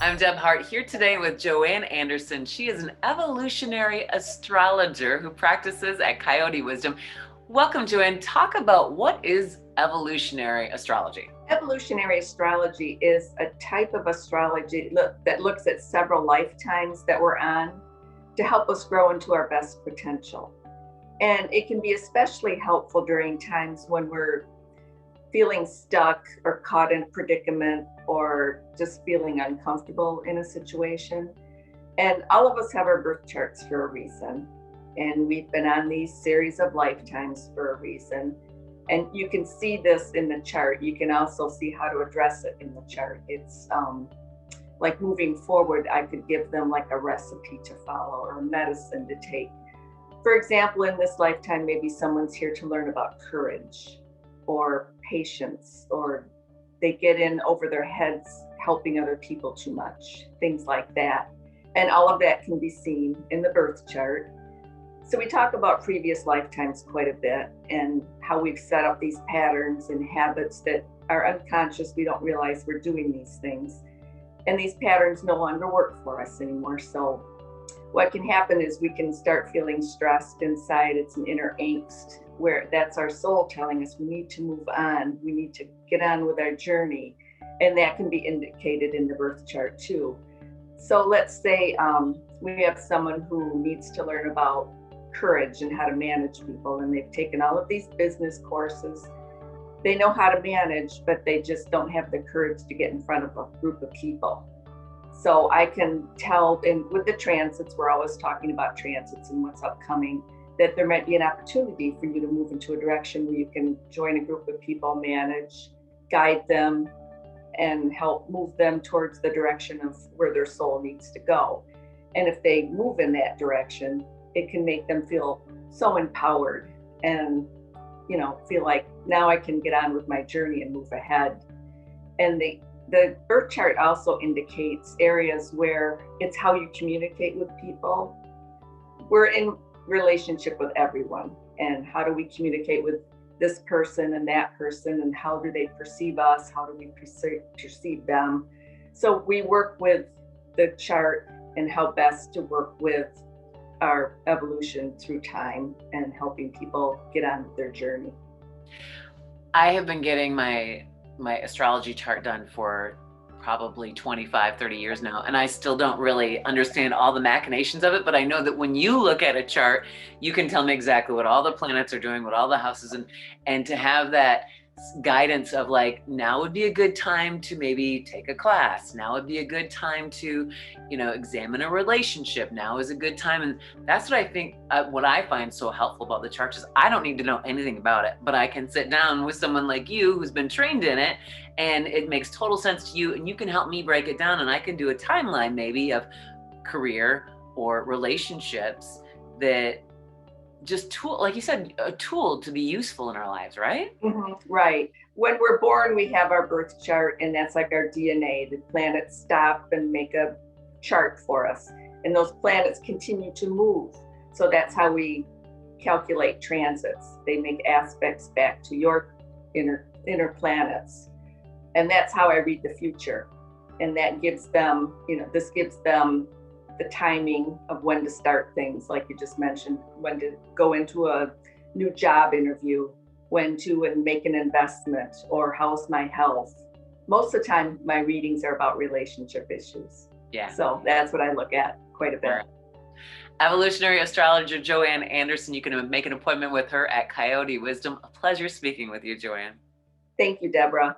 I'm Deb Hart here today with JoAnn Anderson. She is an evolutionary astrologer who practices at Coyote Wisdom. Welcome, JoAnn. Talk about what is evolutionary astrology. Evolutionary astrology is a type of astrology that looks at several lifetimes that we're on to help us grow into our best potential. And it can be especially helpful during times when we're feeling stuck or caught in a predicament or just feeling uncomfortable in a situation. And all of us have our birth charts for a reason. And we've been on these series of lifetimes for a reason. And you can see this in the chart. You can also see how to address it in the chart. It's like moving forward, I could give them like a recipe to follow or a medicine to take. For example, in this lifetime, maybe someone's here to learn about courage or patience, or they get in over their heads helping other people too much, things like that. And all of that can be seen in the birth chart. So we talk about previous lifetimes quite a bit and how we've set up these patterns and habits that are unconscious. We don't realize we're doing these things. And these patterns no longer work for us anymore. So what can happen is we can start feeling stressed inside. It's an inner angst where that's our soul telling us we need to move on. We need to get on with our journey. And that can be indicated in the birth chart too. So let's say we have someone who needs to learn about courage and how to manage people, and they've taken all of these business courses. They know how to manage, but they just don't have the courage to get in front of a group of people. So I can tell, and with the transits, we're always talking about transits and what's upcoming, that there might be an opportunity for you to move into a direction where you can join a group of people, manage, guide them, and help move them towards the direction of where their soul needs to go. And if they move in that direction, it can make them feel so empowered and, feel like now I can get on with my journey and move ahead. And the birth chart also indicates areas where it's how you communicate with people. We're in relationship with everyone, and how do we communicate with this person and that person, and how do they perceive us? How do we perceive them? So we work with the chart and how best to work with our evolution through time and helping people get on their journey. I have been getting my astrology chart done for probably 25, 30 years now, and I still don't really understand all the machinations of it, but I know that when you look at a chart, you can tell me exactly what all the planets are doing, what all the houses, and to have that guidance of like, now would be a good time to maybe take a class. Now would be a good time to, examine a relationship. Now is a good time. And that's what I think, what I find so helpful about the chart is I don't need to know anything about it, but I can sit down with someone like you who's been trained in it, and it makes total sense to you, and you can help me break it down, and I can do a timeline maybe of career or relationships that just tool, like you said, a tool to be useful in our lives, right? Mm-hmm, right. When we're born, we have our birth chart, and that's like our DNA. The planets stop and make a chart for us, and those planets continue to move. So that's how we calculate transits. They make aspects back to your inner planets, and that's how I read the future. And that gives them, this gives them the timing of when to start things, like you just mentioned, when to go into a new job interview, when to make an investment, or how's my health. Most of the time, my readings are about relationship issues. Yeah. So that's what I look at quite a bit. Right. Evolutionary astrologer JoAnn Anderson. You can make an appointment with her at Coyote Wisdom. A pleasure speaking with you, JoAnn. Thank you, Deborah.